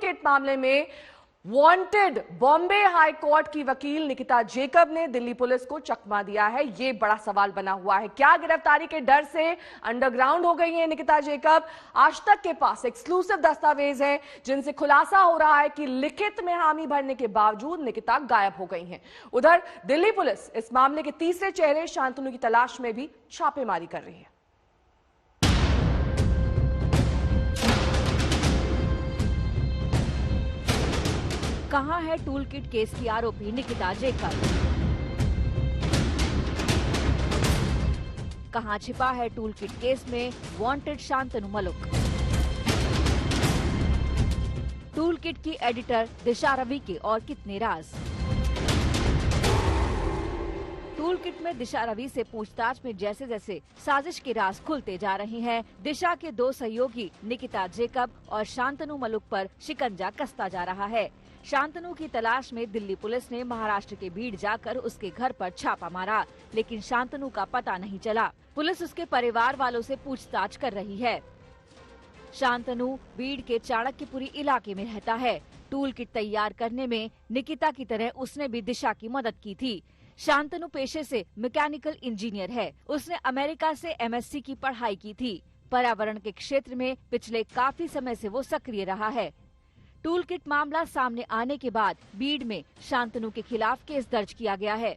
Kit मामले में wanted Bombay high court की वकील निकिता जेकब ने दिल्ली पुलिस को चकमा दिया है। ये बड़ा सवाल बना हुआ है। क्या गिरफ्तारी के डर से अंडरग्राउंड हो गई है निकिता जेकब? आज तक के पास एक्सक्लूसिव दस्तावेज हैं जिनसे खुलासा हो रहा है कि लिखित में हामी भरने के बावजूद निकिता गायब हो गई हैं। उधर दिल्ली पुलिस इस मामले के तीसरे चेहरे शांतनु की तलाश में भी छापेमारी कर रही है। कहां है टूल किट केस की आरोपी निकिता जेकब? कहां छिपा है टूल किट केस में wanted Shantanu Maluk? Tool kit की एडिटर दिशा रवि के और कितने राज? टूल किट में दिशा रवि से पूछताछ में जैसे जैसे साजिश के राज खुलते जा रहे हैं, दिशा के दो सहयोगी निकिता जेकब और शांतनु मलुक पर शिकंजा कसता जा रहा है। शांतनु की तलाश में दिल्ली पुलिस ने महाराष्ट्र के बीड़ जाकर उसके घर पर छापा मारा, लेकिन शांतनु का पता नहीं चला। पुलिस उसके परिवार वालों से पूछताछ कर रही है। शांतनु बीड़ के चाणक्यपुरी इलाके में रहता है। टूल किट तैयार करने में निकिता की तरह उसने भी दिशा की मदद की थी। शांतनु पेशे से मैकेनिकल इंजीनियर है। उसने अमेरिका से एमएससी की पढ़ाई की थी। पर्यावरण के क्षेत्र में पिछले काफी समय से वो सक्रिय रहा है। टूल किट मामला सामने आने के बाद बीड़ में शांतनु के खिलाफ केस दर्ज किया गया है।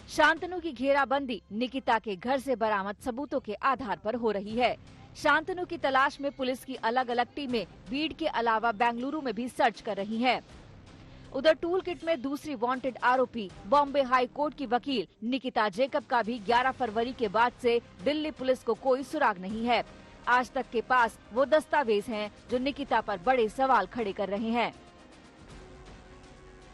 शांतनु की घेराबंदी निकिता के घर से बरामद सबूतों के आधार पर हो रही है। शांतनु की तलाश में पुलिस की अलग अलग टीमें बीड़ के अलावा बेंगलुरु में भी सर्च कर रही हैं। उधर टूल किट में दूसरी वांटेड आरोपी बॉम्बे हाई कोर्ट की वकील निकिता जेकब का भी 11 फरवरी के बाद से दिल्ली पुलिस को कोई सुराग नहीं है। आज तक के पास वो दस्तावेज हैं जो निकिता पर बड़े सवाल खड़े कर रहे हैं।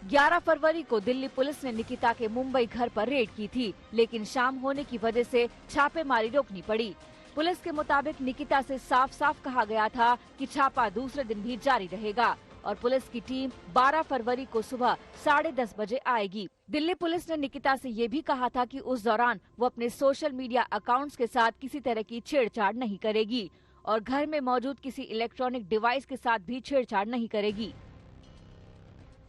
11 फरवरी को दिल्ली पुलिस ने निकिता के मुंबई घर पर रेड की थी, लेकिन शाम होने की वजह से छापेमारी रोकनी पड़ी। पुलिस के मुताबिक निकिता से साफ साफ कहा गया था कि छापा दूसरे दिन भी जारी रहेगा और पुलिस की टीम 12 फरवरी को सुबह 10:30 बजे आएगी। दिल्ली पुलिस ने निकिता से ये भी कहा था कि उस दौरान वो अपने सोशल मीडिया अकाउंट्स के साथ किसी तरह की छेड़छाड़ नहीं करेगी और घर में मौजूद किसी इलेक्ट्रॉनिक डिवाइस के साथ भी छेड़छाड़ नहीं करेगी।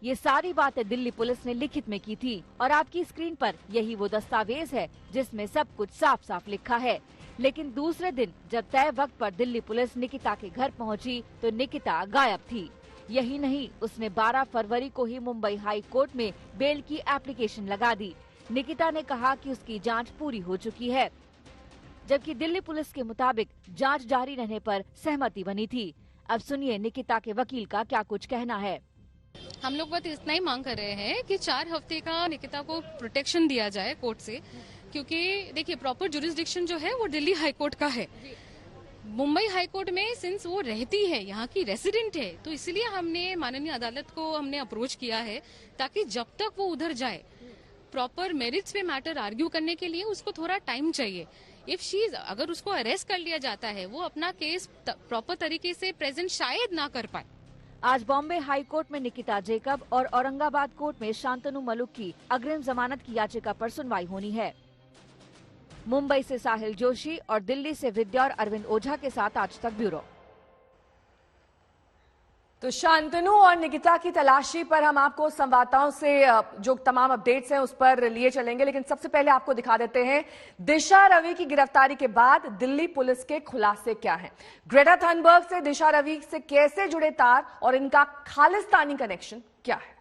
ये सारी बातें दिल्ली पुलिस ने लिखित में की थी और आपकी स्क्रीन पर यही वो दस्तावेज है जिसमें सब कुछ साफ साफ लिखा है। लेकिन दूसरे दिन जब तय वक्त पर दिल्ली पुलिस निकिता के घर पहुंची तो निकिता गायब थी। यही नहीं, उसने 12 फरवरी को ही मुंबई हाई कोर्ट में बेल की एप्लीकेशन लगा दी। निकिता ने कहा कि उसकी जांच पूरी हो चुकी है, जबकि दिल्ली पुलिस के मुताबिक जांच जारी रहने पर सहमति बनी थी। अब सुनिए निकिता के वकील का क्या कुछ कहना है। हम लोग बस इतना ही मांग कर रहे हैं कि 4 हफ्ते का निकिता को प्रोटेक्शन दिया जाए कोर्ट से, क्योंकि देखिए प्रॉपर जुरिस्डिक्शन जो है वो दिल्ली हाई कोर्ट का है। मुंबई हाई कोर्ट में सिंस वो रहती है, यहाँ की रेसिडेंट है, तो इसलिए हमने माननीय अदालत को हमने अप्रोच किया है ताकि जब तक वो उधर जाए प्रॉपर मेरिट्स पे मैटर आर्ग्यू करने के लिए उसको थोड़ा टाइम चाहिए। इफ शी अगर उसको अरेस्ट कर लिया जाता है वो अपना केस प्रॉपर तरीके से प्रेजेंट शायद ना कर पाए। आज बॉम्बे हाई कोर्ट में निकिता जेकब और औरंगाबाद कोर्ट में शांतनु मलुक की अग्रिम जमानत की याचिका पर सुनवाई होनी है। मुंबई से साहिल जोशी और दिल्ली से विद्या और अरविंद ओझा के साथ आज तक ब्यूरो। तो शांतनु और निकिता की तलाशी पर हम आपको संवाददाताओं से जो तमाम अपडेट्स हैं उस पर लिए चलेंगे, लेकिन सबसे पहले आपको दिखा देते हैं दिशा रवि की गिरफ्तारी के बाद दिल्ली पुलिस के खुलासे क्या हैं। ग्रेटा थनबर्ग से दिशा रवि से कैसे जुड़े तार और इनका खालिस्तानी कनेक्शन क्या है।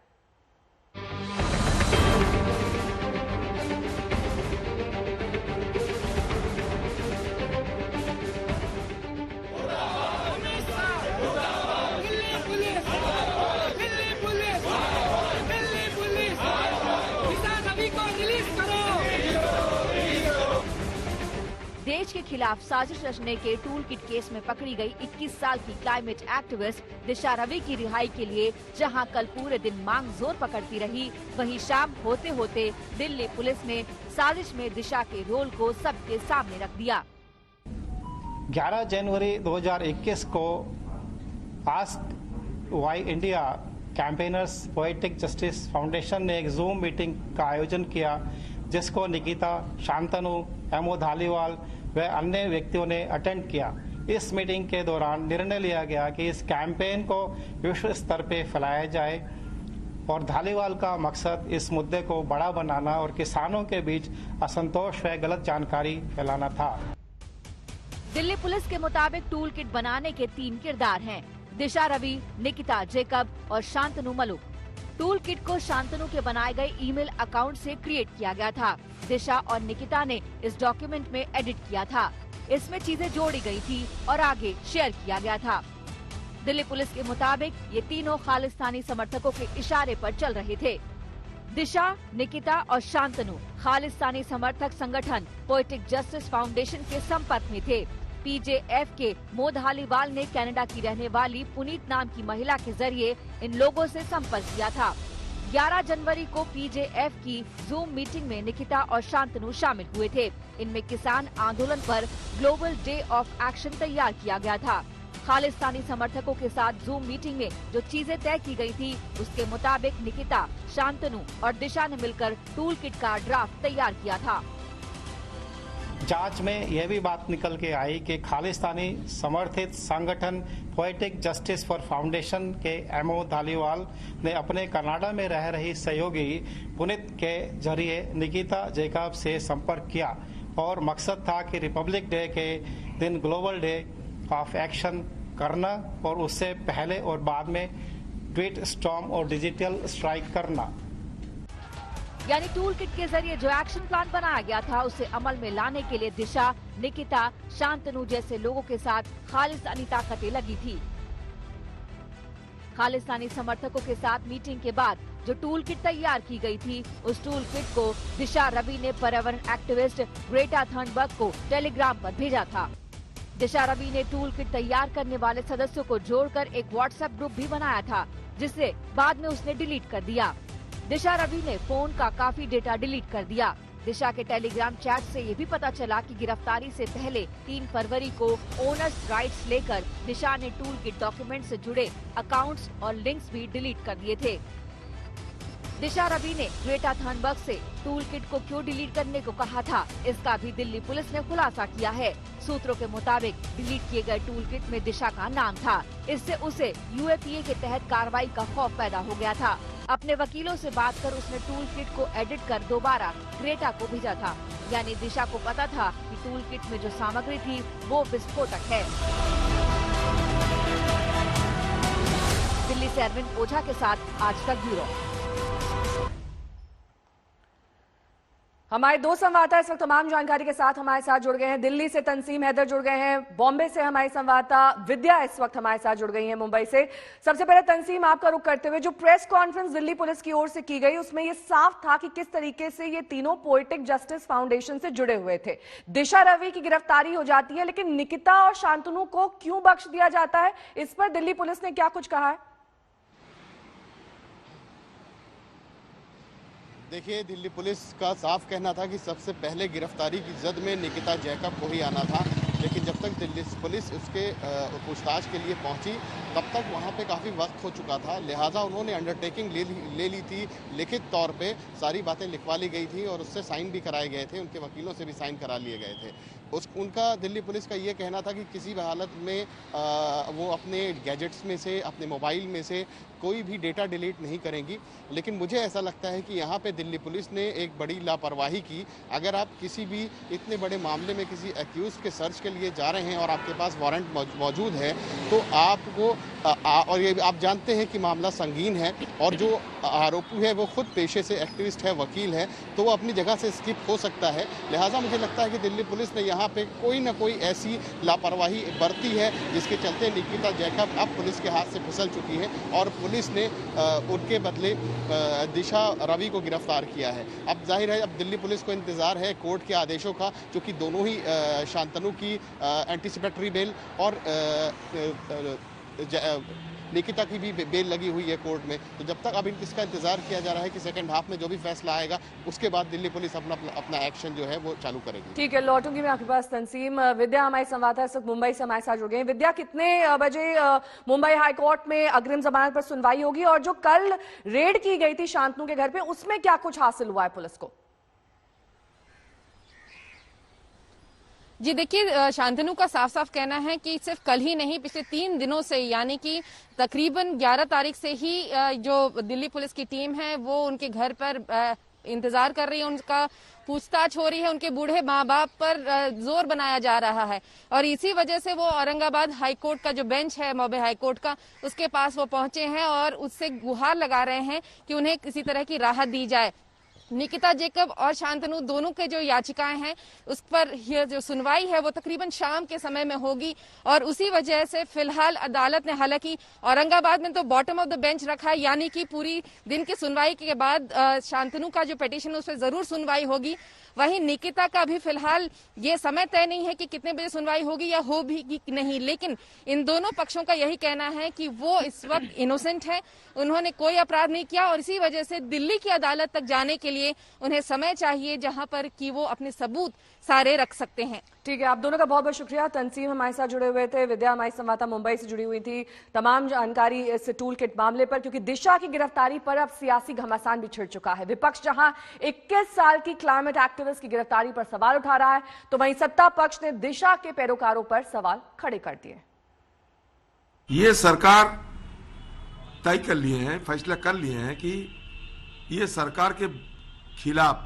देश के खिलाफ साजिश रचने के टूल किट केस में पकड़ी गई 21 साल की क्लाइमेट एक्टिविस्ट दिशा रवि की रिहाई के लिए जहां कल पूरे दिन मांग जोर पकड़ती रही, वहीं शाम होते होते दिल्ली पुलिस ने साजिश में दिशा के रोल को सबके सामने रख दिया। 11 जनवरी 2021 को ask why India campaigners poetic justice foundation ने एक जूम मीटिंग का आयोजन किया, जिसको निकिता, शांतनु, एमओ धालीवाल व अन्य व्यक्तियों ने अटेंड किया। इस मीटिंग के दौरान निर्णय लिया गया कि इस कैंपेन को विश्व स्तर पे फैलाया जाए और धालीवाल का मकसद इस मुद्दे को बड़ा बनाना और किसानों के बीच असंतोष व गलत जानकारी फैलाना था। दिल्ली पुलिस के मुताबिक टूल किट बनाने के 3 किरदार हैं, दिशा रवि, निकिता जैकब और शांतनु मलुक। टूल किट को शांतनु के बनाए गए ईमेल अकाउंट से क्रिएट किया गया था। दिशा और निकिता ने इस डॉक्यूमेंट में एडिट किया था। इसमें चीजें जोड़ी गई थी और आगे शेयर किया गया था। दिल्ली पुलिस के मुताबिक ये तीनों खालिस्तानी समर्थकों के इशारे पर चल रहे थे। दिशा, निकिता और शांतनु खालिस्तानी समर्थक संगठन पोएटिक जस्टिस फाउंडेशन के संपर्क में थे। पीजेएफ के मो धालीवाल ने कनाडा की रहने वाली पुनीत नाम की महिला के जरिए इन लोगों से संपर्क किया था। 11 जनवरी को पीजेएफ की जूम मीटिंग में निकिता और शांतनु शामिल हुए थे। इनमें किसान आंदोलन पर ग्लोबल डे ऑफ एक्शन तैयार किया गया था। खालिस्तानी समर्थकों के साथ जूम मीटिंग में जो चीजें तय की गई थी, उसके मुताबिक निकिता, शांतनु और दिशा ने मिलकर टूल किट का ड्राफ्ट तैयार किया था। जांच में यह भी बात निकल के आई कि खालिस्तानी समर्थित संगठन पोएटिक जस्टिस फॉर फाउंडेशन के एमओ धालीवाल ने अपने कनाडा में रह रही सहयोगी पुनीत के जरिए निकिता जैकब से संपर्क किया और मकसद था कि रिपब्लिक डे के दिन ग्लोबल डे ऑफ एक्शन करना और उससे पहले और बाद में ट्वीट स्टॉर्म और डिजिटल स्ट्राइक करना। यानी टूल किट के जरिए जो एक्शन प्लान बनाया गया था, उसे अमल में लाने के लिए दिशा, निकिता, शांतनु जैसे लोगों के साथ खालिस्तानी ताकतें लगी थी। खालिस्तानी समर्थकों के साथ मीटिंग के बाद जो टूल किट तैयार की गई थी, उस टूल किट को दिशा रवि ने पर्यावरण एक्टिविस्ट ग्रेटा थनबर्ग को टेलीग्राम पर भेजा था। दिशा रवि ने टूल किट तैयार करने वाले सदस्यों को जोड़कर एक व्हाट्सएप ग्रुप भी बनाया था, जिसे बाद में उसने डिलीट कर दिया। दिशा रवि ने फोन का काफी डेटा डिलीट कर दिया। दिशा के टेलीग्राम चैट से ये भी पता चला कि गिरफ्तारी से पहले 3 फरवरी को ओनर्स राइट्स लेकर दिशा ने टूल किट डॉक्यूमेंट से जुड़े अकाउंट्स और लिंक्स भी डिलीट कर दिए थे। दिशा रवि ने ग्रेटा थनबर्ग से टूल किट को क्यों डिलीट करने को कहा था, इसका भी दिल्ली पुलिस ने खुलासा किया है। सूत्रों के मुताबिक डिलीट किए गए टूल किट में दिशा का नाम था। इससे उसे यूएपीए के तहत कार्रवाई का खौफ पैदा हो गया था। अपने वकीलों से बात कर उसने टूल किट को एडिट कर दोबारा ग्रेटा को भेजा था। यानी दिशा को पता था कि टूल किट में जो सामग्री थी वो विस्फोटक है। दिल्ली से अरविंद ओझा के साथ आज तक ब्यूरो। हमारे 2 संवाददाता इस वक्त तमाम जानकारी के साथ हमारे साथ जुड़ गए हैं। दिल्ली से तंसीम हैदर जुड़ गए हैं, बॉम्बे से हमारी संवाददाता विद्या इस वक्त हमारे साथ जुड़ गई है मुंबई से। सबसे पहले तंसीम, आपका रुख करते हुए, जो प्रेस कॉन्फ्रेंस दिल्ली पुलिस की ओर से की गई, उसमें यह साफ था कि किस तरीके से ये तीनों पोएटिक जस्टिस फाउंडेशन से जुड़े हुए थे। दिशा रवि की गिरफ्तारी हो जाती है, लेकिन निकिता और शांतनु को क्यों बख्श दिया जाता है, इस पर दिल्ली पुलिस ने क्या कुछ कहा है? देखिए, दिल्ली पुलिस का साफ कहना था कि सबसे पहले गिरफ्तारी की जद में निकिता जैकब को ही आना था, लेकिन जब तक दिल्ली पुलिस उसके पूछताछ के लिए पहुंची, तब तक वहां पे काफ़ी वक्त हो चुका था। लिहाजा उन्होंने अंडरटेकिंग ले ली थी, लिखित तौर पे सारी बातें लिखवा ली गई थी और उससे साइन भी कराए गए थे, उनके वकीलों से भी साइन करा लिए गए थे। उनका दिल्ली पुलिस का ये कहना था कि किसी भी हालत में वो अपने गैजेट्स में से, अपने मोबाइल में से कोई भी डेटा डिलीट नहीं करेंगी। लेकिन मुझे ऐसा लगता है कि यहाँ पे दिल्ली पुलिस ने एक बड़ी लापरवाही की। अगर आप किसी भी इतने बड़े मामले में किसी एक्यूज के सर्च के लिए जा रहे हैं और आपके पास वारंट मौजूद है, तो आपको और ये आप जानते हैं कि मामला संगीन है और जो आरोपी है वो खुद पेशे से एक्टिविस्ट है, वकील है, तो वो अपनी जगह से स्किप हो सकता है। लिहाजा मुझे लगता है कि दिल्ली पुलिस ने यहाँ पे कोई ना कोई ऐसी लापरवाही बरती है जिसके चलते निकिता जैकब अब पुलिस के हाथ से फिसल चुकी है और पुलिस ने उनके बदले दिशा रवि को गिरफ्तार किया है। अब जाहिर है, अब दिल्ली पुलिस को इंतजार है कोर्ट के आदेशों का, क्योंकि दोनों ही शांतनु की एंटीसिपेटरी बेल और निकिता की भी बेल लगी हुई है कोर्ट में। तो जब तक अब इसका इंतजार किया जा रहा है कि सेकंड हाफ में जो भी फैसला आएगा, उसके बाद दिल्ली पुलिस अपना एक्शन जो है वो चालू करेगी। ठीक है, लौटूंगी मैं आपके पास तंसीम। विद्या हमारी संवाददाता मुंबई से हमारे साथ जुड़ गए। विद्या, कितने बजे मुंबई हाईकोर्ट में अग्रिम जमानत पर सुनवाई होगी, और जो कल रेड की गई थी शांतनु के घर पे, उसमें क्या कुछ हासिल हुआ है पुलिस को? जी देखिए, शांतनु का साफ साफ कहना है कि सिर्फ कल ही नहीं, पिछले 3 दिनों से, यानी कि तकरीबन 11 तारीख से ही जो दिल्ली पुलिस की टीम है वो उनके घर पर इंतजार कर रही है। उनका पूछताछ हो रही है, उनके बूढ़े माँ बाप पर जोर बनाया जा रहा है और इसी वजह से वो औरंगाबाद हाई कोर्ट का जो बेंच है, बॉम्बे हाई कोर्ट का, उसके पास वो पहुंचे हैं और उससे गुहार लगा रहे हैं कि उन्हें किसी तरह की राहत दी जाए। निकिता जैकब और शांतनु दोनों के जो याचिकाएं हैं उस पर यह जो सुनवाई है वो तकरीबन शाम के समय में होगी और उसी वजह से फिलहाल अदालत ने, हालांकि औरंगाबाद में तो बॉटम ऑफ द बेंच रखा है, यानी कि पूरी दिन की सुनवाई के बाद शांतनु का जो पिटीशन है उस पर जरूर सुनवाई होगी। वहीं निकिता का भी फिलहाल ये समय तय नहीं है कि कितने बजे सुनवाई होगी या हो भी कि नहीं, लेकिन इन दोनों पक्षों का यही कहना है कि वो इस वक्त इनोसेंट है, उन्होंने कोई अपराध नहीं किया और इसी वजह से दिल्ली की अदालत तक जाने के लिए उन्हें समय चाहिए जहां पर कि वो अपने सबूत सारे रख सकते हैं। ठीक है, आप दोनों का बहुत बहुत शुक्रिया। तंसीम हमारे साथ जुड़े हुए थे, विद्या हमारी संवाददाता मुंबई से जुड़ी हुई थी, तमाम जानकारी इस टूल किट मामले पर, क्योंकि दिशा की गिरफ्तारी पर अब सियासी घमासान भी छिड़ चुका है। विपक्ष जहां 21 साल की क्लाइमेट एक्टिविस्ट की गिरफ्तारी पर सवाल उठा रहा है, तो वहीं सत्ता पक्ष ने दिशा के पैरोकारों पर सवाल खड़े कर दिए। ये सरकार तय कर लिए हैं, फैसला कर लिए हैं कि ये सरकार के खिलाफ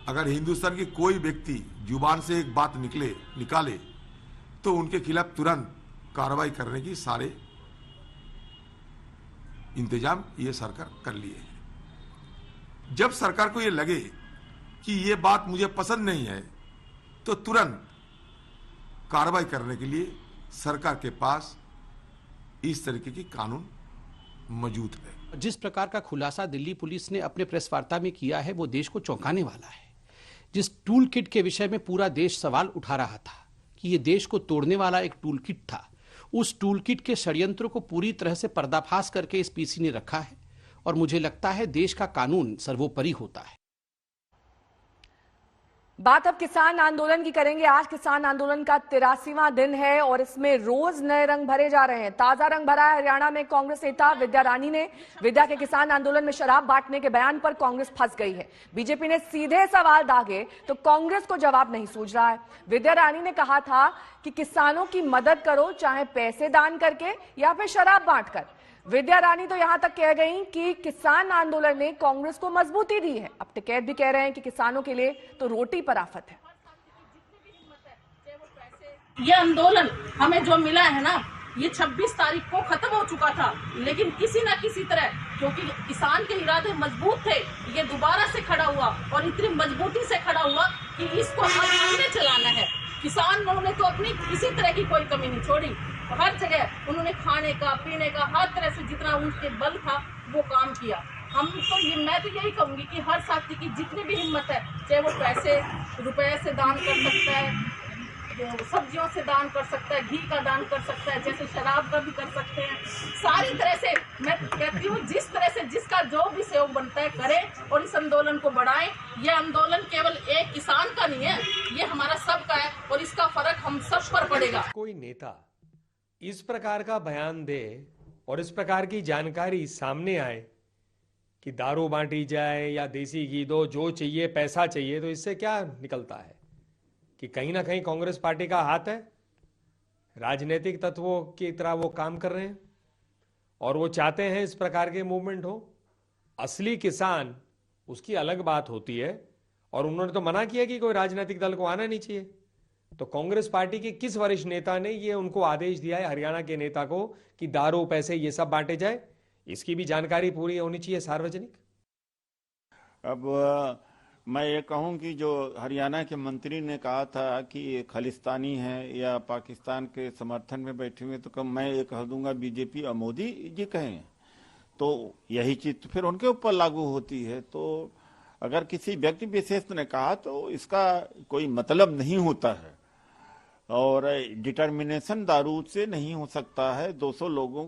अगर हिंदुस्तान की कोई व्यक्ति जुबान से एक बात निकाले तो उनके खिलाफ तुरंत कार्रवाई करने की सारे इंतजाम ये सरकार कर लिए हैं। जब सरकार को ये लगे कि ये बात मुझे पसंद नहीं है तो तुरंत कार्रवाई करने के लिए सरकार के पास इस तरीके की कानून मौजूद है। जिस प्रकार का खुलासा दिल्ली पुलिस ने अपने प्रेस वार्ता में किया है वो देश को चौंकाने वाला है। जिस टूल किट के विषय में पूरा देश सवाल उठा रहा था कि ये देश को तोड़ने वाला एक टूल किट था, उस टूल किट के षड्यंत्र को पूरी तरह से पर्दाफाश करके इस पीसी ने रखा है और मुझे लगता है देश का कानून सर्वोपरि होता है। बात अब किसान आंदोलन की करेंगे। आज किसान आंदोलन का 83वां दिन है और इसमें रोज नए रंग भरे जा रहे हैं। ताजा रंग भरा है हरियाणा में कांग्रेस नेता विद्या रानी ने। विद्या के किसान आंदोलन में शराब बांटने के बयान पर कांग्रेस फंस गई है। बीजेपी ने सीधे सवाल दागे तो कांग्रेस को जवाब नहीं सूझ रहा है। विद्या रानी ने कहा था कि किसानों की मदद करो, चाहे पैसे दान करके या फिर शराब बांटकर। विद्या रानी तो यहां तक कह गई कि किसान आंदोलन ने कांग्रेस को मजबूती दी है। अब टिकैत भी कह रहे हैं कि किसानों के लिए तो रोटी पर आफत है। ये आंदोलन हमें जो मिला है ना, ये 26 तारीख को खत्म हो चुका था, लेकिन किसी न किसी तरह, क्योंकि किसान के इरादे मजबूत थे, ये दोबारा से खड़ा हुआ और इतनी मजबूती से खड़ा हुआ कि इसको हमने चलाना है। किसानों ने तो अपनी किसी तरह की कोई कमी नहीं छोड़ी। हर जगह उन्होंने खाने का, पीने का, हर तरह से जितना उनके बल था वो काम किया। हम तो मैं तो यही कहूंगी कि हर साथी की जितनी भी हिम्मत है, चाहे वो पैसे रुपए से दान कर सकता है, सब्जियों से दान कर सकता है, घी का दान कर सकता है, जैसे शराब का भी कर सकते हैं। सारी तरह से मैं कहती हूँ जिस तरह से जिसका जो भी सहयोग बनता है करें और इस आंदोलन को बढ़ाएं। ये आंदोलन केवल एक किसान का नहीं है, ये हमारा सबका है और इसका फर्क हम सब पर पड़ेगा। कोई नेता इस प्रकार का बयान दे और इस प्रकार की जानकारी सामने आए कि दारू बांटी जाए या देसी घी दो, जो चाहिए पैसा चाहिए, तो इससे क्या निकलता है कि कहीं ना कहीं कांग्रेस पार्टी का हाथ है, राजनीतिक तत्वों की तरह वो काम कर रहे हैं और वो चाहते हैं इस प्रकार के मूवमेंट हो। असली किसान उसकी अलग बात होती है और उन्होंने तो मना किया कि कोई राजनीतिक दल को आना नहीं चाहिए। तो कांग्रेस पार्टी के किस वरिष्ठ नेता ने ये उनको आदेश दिया है हरियाणा के नेता को कि दारू पैसे ये सब बांटे जाए? इसकी भी जानकारी पूरी होनी चाहिए सार्वजनिक। अब मैं ये कहूं कि जो हरियाणा के मंत्री ने कहा था कि ये खालिस्तानी है या पाकिस्तान के समर्थन में बैठे हुए, तो मैं ये कह दूंगा बीजेपी और मोदी जी कहें तो यही चीज फिर उनके ऊपर लागू होती है। तो अगर किसी व्यक्ति विशेष ने कहा तो इसका कोई मतलब नहीं होता है और डिटर्मिनेशन दारू से नहीं हो सकता है। 200 लोगों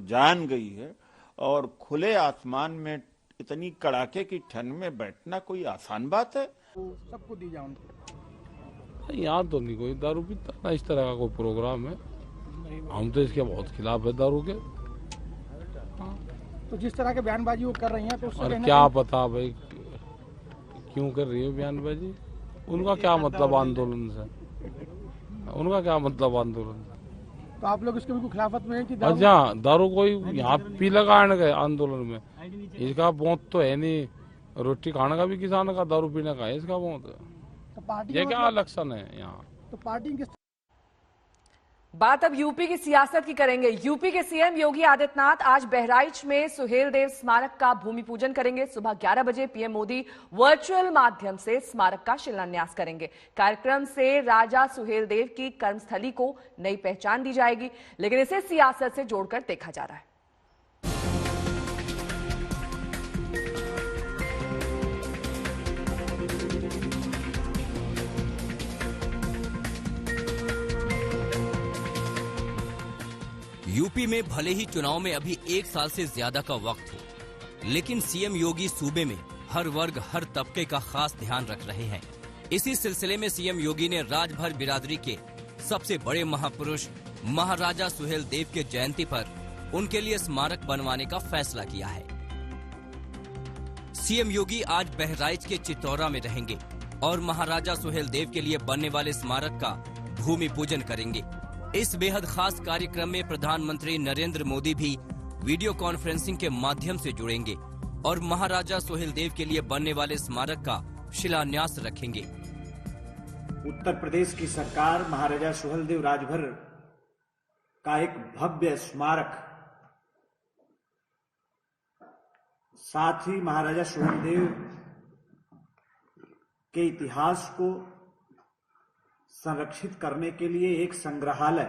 जान गई है और खुले आसमान में इतनी कड़ाके की ठंड में बैठना कोई आसान बात है? सबको दी जाए उनको। यहाँ तो नहीं कोई दारू पीता, ना इस तरह का कोई प्रोग्राम है। हम तो इसके बहुत खिलाफ है दारू के। तो जिस तरह के बयानबाजी वो कर रही हैं तो उससे और क्या पता भाई क्यों कर रही है बयानबाजी? उनका क्या मतलब आंदोलन से, उनका क्या मतलब आंदोलन से? तो आप लोग इसके बिल्कुल खिलाफत में है कि अच्छा, दारू कोई यहाँ पी लगाने गए आंदोलन में, इसका मौत तो है नहीं। रोटी खाने का भी किसान का, दारू पीने का है इसका मौत। तो ये क्या लक्षण है यहाँ? तो पार्टी किस बात अब यूपी की सियासत की करेंगे। यूपी के सीएम योगी आदित्यनाथ आज बहराइच में सुहेलदेव स्मारक का भूमि पूजन करेंगे। सुबह 11 बजे पीएम मोदी वर्चुअल माध्यम से स्मारक का शिलान्यास करेंगे। कार्यक्रम से राजा सुहेलदेव की कर्मस्थली को नई पहचान दी जाएगी, लेकिन इसे सियासत से जोड़कर देखा जा रहा है। यूपी में भले ही चुनाव में अभी 1 साल से ज्यादा का वक्त हो, लेकिन सीएम योगी सूबे में हर वर्ग हर तबके का खास ध्यान रख रहे हैं। इसी सिलसिले में सीएम योगी ने राजभर बिरादरी के सबसे बड़े महापुरुष महाराजा सुहेलदेव के जयंती पर उनके लिए स्मारक बनवाने का फैसला किया है। सीएम योगी आज बहराइच के चित्तौरा में रहेंगे और महाराजा सुहेलदेव के लिए बनने वाले स्मारक का भूमि पूजन करेंगे। इस बेहद खास कार्यक्रम में प्रधानमंत्री नरेंद्र मोदी भी वीडियो कॉन्फ्रेंसिंग के माध्यम से जुड़ेंगे और महाराजा सुहेलदेव के लिए बनने वाले स्मारक का शिलान्यास रखेंगे। उत्तर प्रदेश की सरकार महाराजा सुहेलदेव राजभर का एक भव्य स्मारक, साथ ही महाराजा सुहेलदेव के इतिहास को संरक्षित करने के लिए एक संग्रहालय,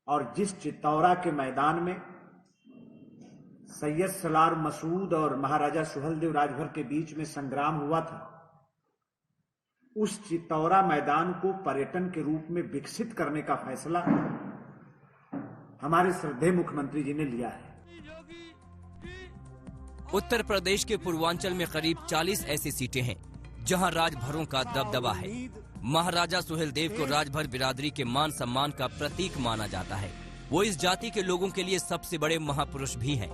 और जिस चित्तौरा के मैदान में सैयद सलार मसूद और महाराजा सुहेलदेव राजभर के बीच में संग्राम हुआ था, उस चित्तौरा मैदान को पर्यटन के रूप में विकसित करने का फैसला हमारे श्रद्धेय मुख्यमंत्री जी ने लिया है। उत्तर प्रदेश के पूर्वांचल में करीब 40 ऐसी सीटें हैं जहां राजभरों का दबदबा है। महाराजा सुहेलदेव को राजभर बिरादरी के मान सम्मान का प्रतीक माना जाता है। वो इस जाति के लोगों के लिए सबसे बड़े महापुरुष भी हैं।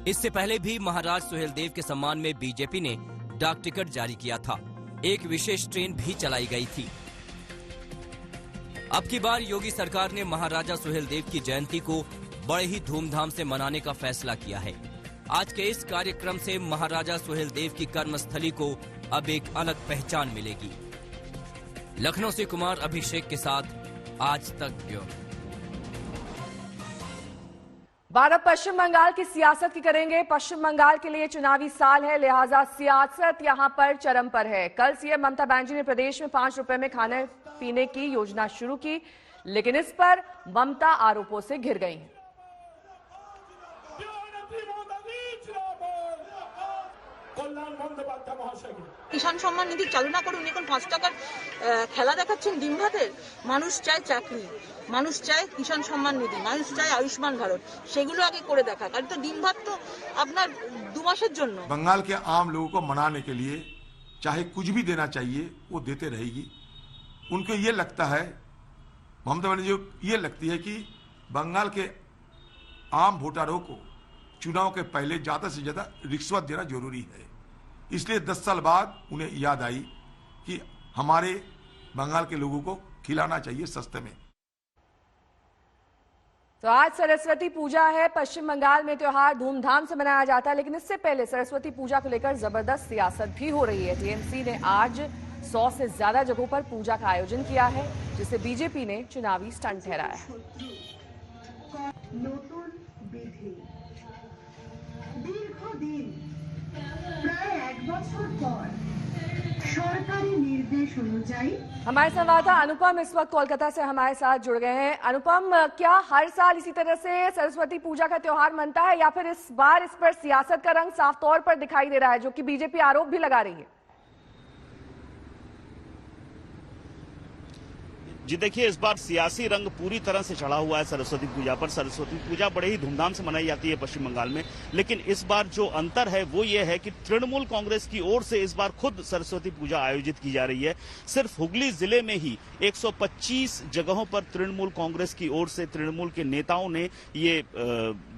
इससे पहले भी महाराज सुहेलदेव के सम्मान में बीजेपी ने डाक टिकट जारी किया था। एक विशेष ट्रेन भी चलाई गई थी। अब की बार योगी सरकार ने महाराजा सुहेलदेव की जयंती को बड़े ही धूमधाम से मनाने का फैसला किया है। आज के इस कार्यक्रम से महाराजा सुहेलदेव की कर्मस्थली को अब एक अलग पहचान मिलेगी। लखनऊ से कुमार अभिषेक के साथ आज तक ब्यूरो। बात पश्चिम बंगाल की सियासत की करेंगे। पश्चिम बंगाल के लिए चुनावी साल है, लिहाजा सियासत यहां पर चरम पर है। कल सीएम ममता बनर्जी ने प्रदेश में 5 रुपए में खाने पीने की योजना शुरू की, लेकिन इस पर ममता आरोपों से घिर गई हैं। কিষাণ সম্মান নিধি চালু না করে উনি এখন 5 টাকার খেলা দেখাচ্ছেন ডিম ভাতের। মানুষ চায় চাকরি, মানুষ চায় কিষাণ সম্মান নিধি, মানুষ চায় আয়ুষ্মান ভারত, সেগুলো আগে করে দেখা। কারণ তো ডিম ভাত তো আপনার 2 মাসের জন্য। बंगाल के आम लोगों को मनाने के लिए चाहे कुछ भी देना चाहिए वो देते रहेगी। उनको ये लगता है, ममता बनर्जी को ये लगती है कि बंगाल के आम वोटरों को चुनाव के पहले ज्यादा से ज्यादा रिश्वत देना जरूरी है। इसलिए 10 साल बाद उन्हें याद आई कि हमारे बंगाल के लोगों को खिलाना चाहिए सस्ते में। तो आज सरस्वती पूजा है। पश्चिम बंगाल में त्योहार धूमधाम से मनाया जाता है, लेकिन इससे पहले सरस्वती पूजा को लेकर जबरदस्त सियासत भी हो रही है। टीएमसी ने आज 100 से ज्यादा जगहों पर पूजा का आयोजन किया है, जिसे बीजेपी ने चुनावी स्टंट ठहराया है। हमारे संवाददाता अनुपम इस वक्त कोलकाता से हमारे साथ जुड़ गए हैं। अनुपम, क्या हर साल इसी तरह से सरस्वती पूजा का त्योहार मनता है, या फिर इस बार इस पर सियासत का रंग साफ तौर पर दिखाई दे रहा है, जो कि बीजेपी आरोप भी लगा रही है? जी देखिए, इस बार सियासी रंग पूरी तरह से चढ़ा हुआ है सरस्वती पूजा पर। सरस्वती पूजा बड़े ही धूमधाम से मनाई जाती है पश्चिम बंगाल में, लेकिन इस बार जो अंतर है वो ये है कि तृणमूल कांग्रेस की ओर से इस बार खुद सरस्वती पूजा आयोजित की जा रही है। सिर्फ हुगली जिले में ही 125 जगहों पर तृणमूल कांग्रेस की ओर से तृणमूल के नेताओं ने ये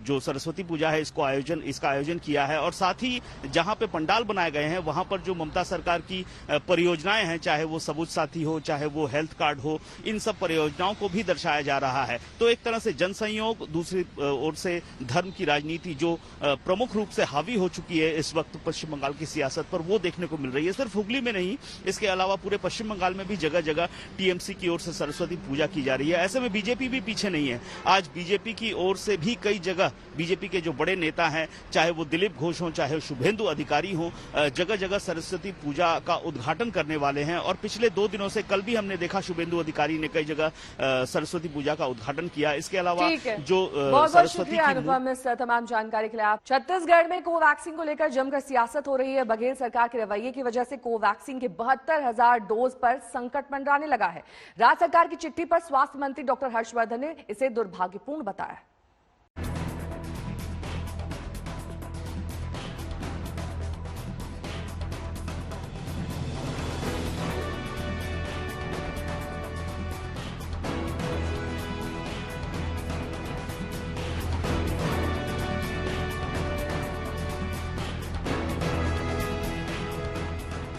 जो सरस्वती पूजा है इसका आयोजन किया है। और साथ ही जहां पे पंडाल बनाए गए हैं वहां पर जो ममता सरकार की परियोजनाएं हैं, चाहे वो सबुज साथी हो, चाहे वो हेल्थ कार्ड हो, इन सब परियोजनाओं को भी दर्शाया जा रहा है। तो एक तरह से जनसंयोग, दूसरी ओर से धर्म की राजनीति जो प्रमुख रूप से हावी हो चुकी है इस वक्त पश्चिम बंगाल की सियासत पर, वो देखने को मिल रही है। सिर्फ हुगली में नहीं, इसके अलावा पूरे पश्चिम बंगाल में भी जगह जगह टीएमसी की ओर से सरस्वती पूजा की जा रही है। ऐसे में बीजेपी भी पीछे नहीं है। आज बीजेपी की ओर से भी कई जगह बीजेपी के जो बड़े नेता हैं, चाहे वो दिलीप घोष हो, चाहे शुभेंदु अधिकारी हो, जगह जगह सरस्वती पूजा का उद्घाटन करने वाले हैं। और पिछले 2 दिनों से कल भी हमने देखा शुभेंदु अधिकारी ने कई जगह सरस्वती पूजा का उद्घाटन किया। इसके अलावा जो बहुत शुक्रिया अनुपम इस तमाम जानकारी के लिए। आप छत्तीसगढ़ में कोवैक्सीन को लेकर जमकर सियासत हो रही है। बघेल सरकार के रवैये की वजह से कोवैक्सीन के 72,000 डोज पर संकट मंडराने लगा है। राज्य सरकार की चिट्ठी पर स्वास्थ्य मंत्री डॉक्टर हर्षवर्धन ने इसे दुर्भाग्यपूर्ण बताया।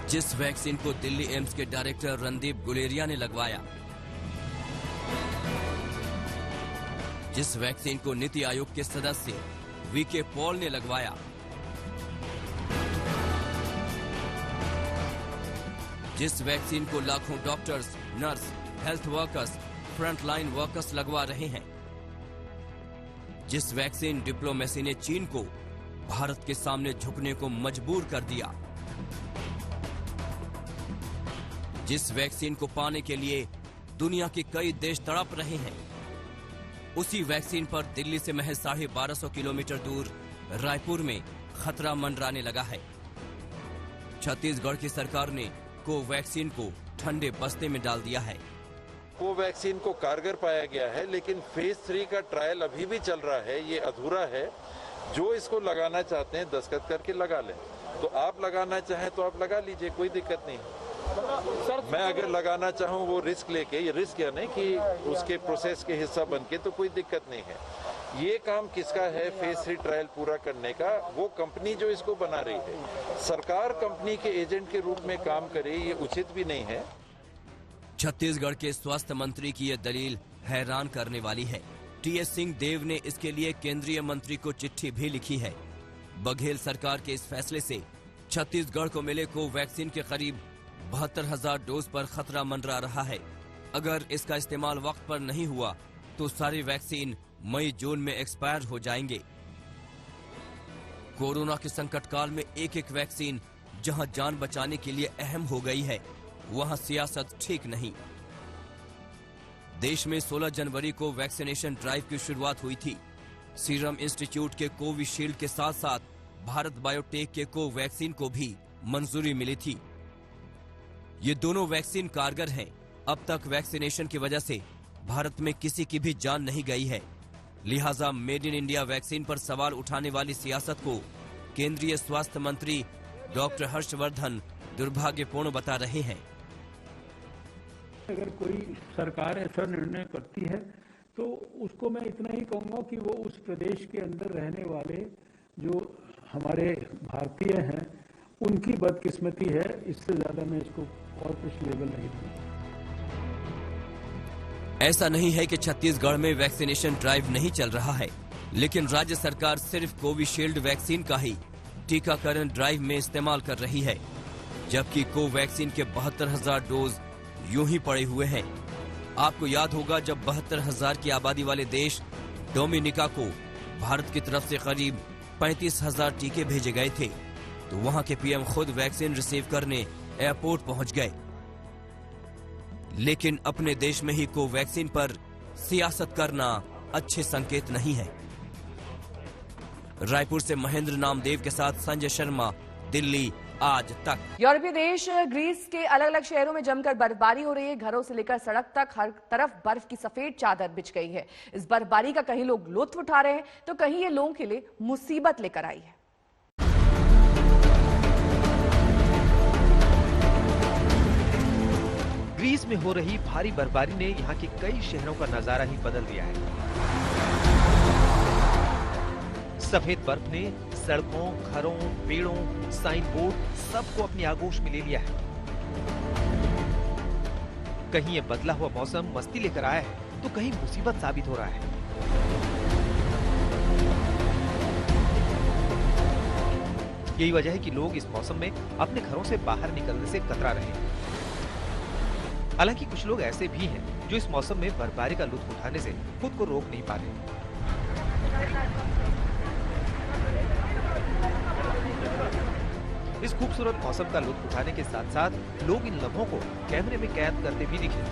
जिस वैक्सीन को दिल्ली एम्स के डायरेक्टर रणदीप गुलेरिया ने लगवाया, जिस वैक्सीन को नीति आयोग के सदस्य वीके पॉल ने लगवाया, जिस वैक्सीन को लाखों doctors, nurse, health workers, frontline workers लगवा रहे हैं, जिस वैक्सीन डिप्लोमेसी ने चीन को भारत के सामने झुकने को मजबूर कर दिया, जिस वैक्सीन को पाने के लिए दुनिया के कई देश तड़प रहे हैं, उसी वैक्सीन पर दिल्ली से महज 1250 किलोमीटर दूर रायपुर में खतरा मंडराने लगा है। छत्तीसगढ़ की सरकार ने कोवैक्सीन को ठंडे बस्ते में डाल दिया है। कोवैक्सीन को कारगर पाया गया है, लेकिन फेज 3 का ट्रायल अभी भी चल रहा है, ये अधूरा है। जो इसको लगाना चाहते हैं दस्तखत करके लगा लें। तो आप लगाना चाहें तो आप लगा लीजिए, कोई दिक्कत नहीं। मैं अगर लगाना चाहूँ वो रिस्क लेके, ये रिस्क या नहीं कि उसके प्रोसेस के हिस्सा बनके, तो कोई दिक्कत नहीं है। ये काम किसका है फेज 3 ट्रायल पूरा करने का? वो कंपनी जो इसको बना रही है। सरकार कंपनी के एजेंट के रूप में काम करे, ये उचित भी नहीं है। छत्तीसगढ़ के स्वास्थ्य मंत्री की यह दलील हैरान करने वाली है। टीएस सिंहदेव ने इसके लिए केंद्रीय मंत्री को चिट्ठी भी लिखी है। बघेल सरकार के इस फैसले से छत्तीसगढ़ को मिले कोवैक्सीन के करीब 72,000 डोज पर खतरा मंडरा रहा है। अगर इसका इस्तेमाल वक्त पर नहीं हुआ तो सारी वैक्सीन मई जून में एक्सपायर हो जाएंगे। कोरोना के संकट काल में एक एक वैक्सीन जहां जान बचाने के लिए अहम हो गई है, वहां सियासत ठीक नहीं। देश में 16 जनवरी को वैक्सीनेशन ड्राइव की शुरुआत हुई थी। सीरम इंस्टीट्यूट के कोविशील्ड के साथ साथ भारत बायोटेक के कोवैक्सीन को भी मंजूरी मिली थी। ये दोनों वैक्सीन कारगर हैं। अब तक वैक्सीनेशन की वजह से भारत में किसी की भी जान नहीं गई है। लिहाजा मेड इन इंडिया वैक्सीन पर सवाल उठाने वाली सियासत को केंद्रीय स्वास्थ्य मंत्री डॉक्टर हर्षवर्धन दुर्भाग्यपूर्ण बता रहे हैं। अगर कोई सरकार ऐसा निर्णय करती है तो उसको मैं इतना ही कहूँगा कि वो उस प्रदेश के अंदर रहने वाले जो हमारे भारतीय हैं उनकी बदकिस्मती है। इससे ज्यादा मैं इसको और कुछ लेबल नहीं दूंगा। ऐसा नहीं है कि छत्तीसगढ़ में वैक्सीनेशन ड्राइव नहीं चल रहा है, लेकिन राज्य सरकार सिर्फ कोविशील्ड वैक्सीन का ही टीकाकरण ड्राइव में इस्तेमाल कर रही है, जबकि कोवैक्सीन के 72,000 डोज यूं ही पड़े हुए हैं। आपको याद होगा जब 72,000 की आबादी वाले देश डोमिनिका को भारत की तरफ से करीब 35,000 टीके भेजे गए थे, तो वहां के पीएम खुद वैक्सीन रिसीव करने एयरपोर्ट पहुंच गए। लेकिन अपने देश में ही कोवैक्सीन पर सियासत करना अच्छे संकेत नहीं है। रायपुर से महेंद्र नामदेव के साथ संजय शर्मा, दिल्ली आज तक। यूरोपीय देश ग्रीस के अलग अलग शहरों में जमकर बर्फबारी हो रही है। घरों से लेकर सड़क तक हर तरफ बर्फ की सफेद चादर बिछ गई है। इस बर्फबारी का कहीं लोग लुत्फ उठा रहे हैं तो कहीं ये लोगों के लिए मुसीबत लेकर आई है। ग्रीस में हो रही भारी बर्फबारी ने यहाँ के कई शहरों का नजारा ही बदल दिया है। सफेद बर्फ ने सड़कों, घरों, पेड़ों, साइन बोर्ड सबको अपनी आगोश में ले लिया है। कहीं ये बदला हुआ मौसम मस्ती लेकर आया है तो कहीं मुसीबत साबित हो रहा है। यही वजह है कि लोग इस मौसम में अपने घरों से बाहर निकलने से कतरा रहे हैं। हालांकि कुछ लोग ऐसे भी हैं जो इस मौसम में बर्फबारी का लुत्फ उठाने से खुद को रोक नहीं पा रहे। इस खूबसूरत मौसम का लुत्फ उठाने के साथ साथ लोग इन लम्हों को कैमरे में कैद करते भी दिखे।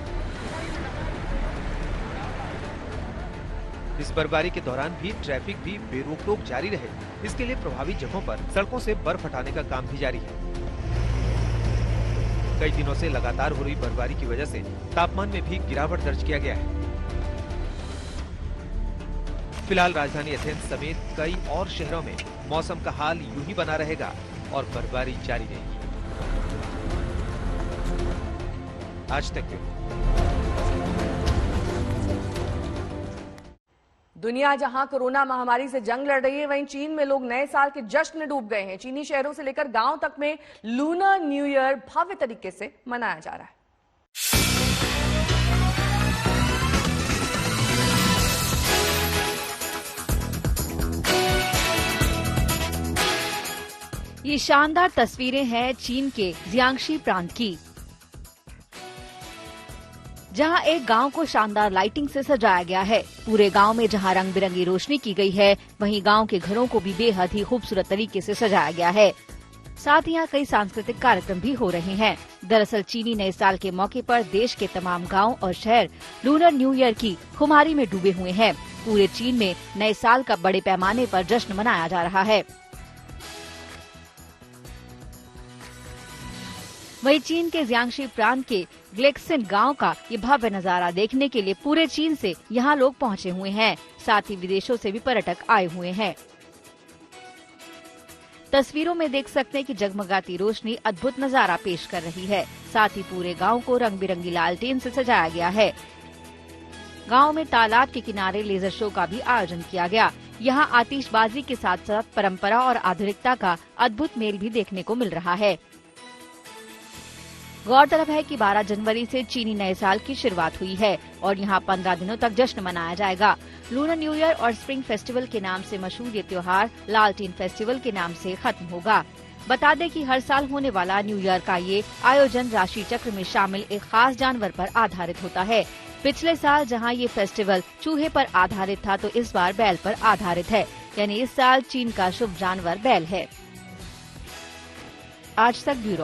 इस बर्फबारी के दौरान भी ट्रैफिक भी बेरोक टोक जारी रहे, इसके लिए प्रभावित जगहों पर सड़कों से बर्फ हटाने का काम भी जारी है। कई दिनों से लगातार हो रही बर्फबारी की वजह से तापमान में भी गिरावट दर्ज किया गया है। फिलहाल राजधानी एथेंस समेत कई और शहरों में मौसम का हाल यूं ही बना रहेगा और बर्फबारी जारी रहेगी। आज तक दुनिया जहां कोरोना महामारी से जंग लड़ रही है, वहीं चीन में लोग नए साल के जश्न में डूब गए हैं। चीनी शहरों से लेकर गांव तक में लूनर न्यू ईयर भव्य तरीके से मनाया जा रहा है। ये शानदार तस्वीरें हैं चीन के जियांगशी प्रांत की, जहां एक गांव को शानदार लाइटिंग से सजाया गया है। पूरे गांव में जहां रंग बिरंगी रोशनी की गई है, वहीं गांव के घरों को भी बेहद ही खूबसूरत तरीके से सजाया गया है। साथ ही यहाँ कई सांस्कृतिक कार्यक्रम भी हो रहे हैं। दरअसल चीनी नए साल के मौके पर देश के तमाम गांव और शहर लूनर न्यू ईयर की खुमारी में डूबे हुए हैं। पूरे चीन में नए साल का बड़े पैमाने पर जश्न मनाया जा रहा है। वहीं चीन के जियांगशी प्रांत के ग्लेक्सिन गांव का ये भव्य नजारा देखने के लिए पूरे चीन से यहाँ लोग पहुँचे हुए हैं। साथ ही विदेशों से भी पर्यटक आए हुए हैं। तस्वीरों में देख सकते हैं कि जगमगाती रोशनी अद्भुत नजारा पेश कर रही है। साथ ही पूरे गांव को रंग बिरंगी लालटेन से सजाया गया है। गांव में तालाब के किनारे लेजर शो का भी आयोजन किया गया। यहाँ आतिशबाजी के साथ साथ परंपरा और आधुनिकता का अद्भुत मेल भी देखने को मिल रहा है। गौरतलब है कि 12 जनवरी से चीनी नए साल की शुरुआत हुई है और यहाँ 15 दिनों तक जश्न मनाया जाएगा। लूनर न्यू ईयर और स्प्रिंग फेस्टिवल के नाम से मशहूर ये त्योहार लालटेन फेस्टिवल के नाम से खत्म होगा। बता दें कि हर साल होने वाला न्यू ईयर का ये आयोजन राशि चक्र में शामिल एक खास जानवर पर आधारित होता है। पिछले साल जहाँ ये फेस्टिवल चूहे पर आधारित था, तो इस बार बैल पर आधारित है। यानी इस साल चीन का शुभ जानवर बैल है। आज तक ब्यूरो।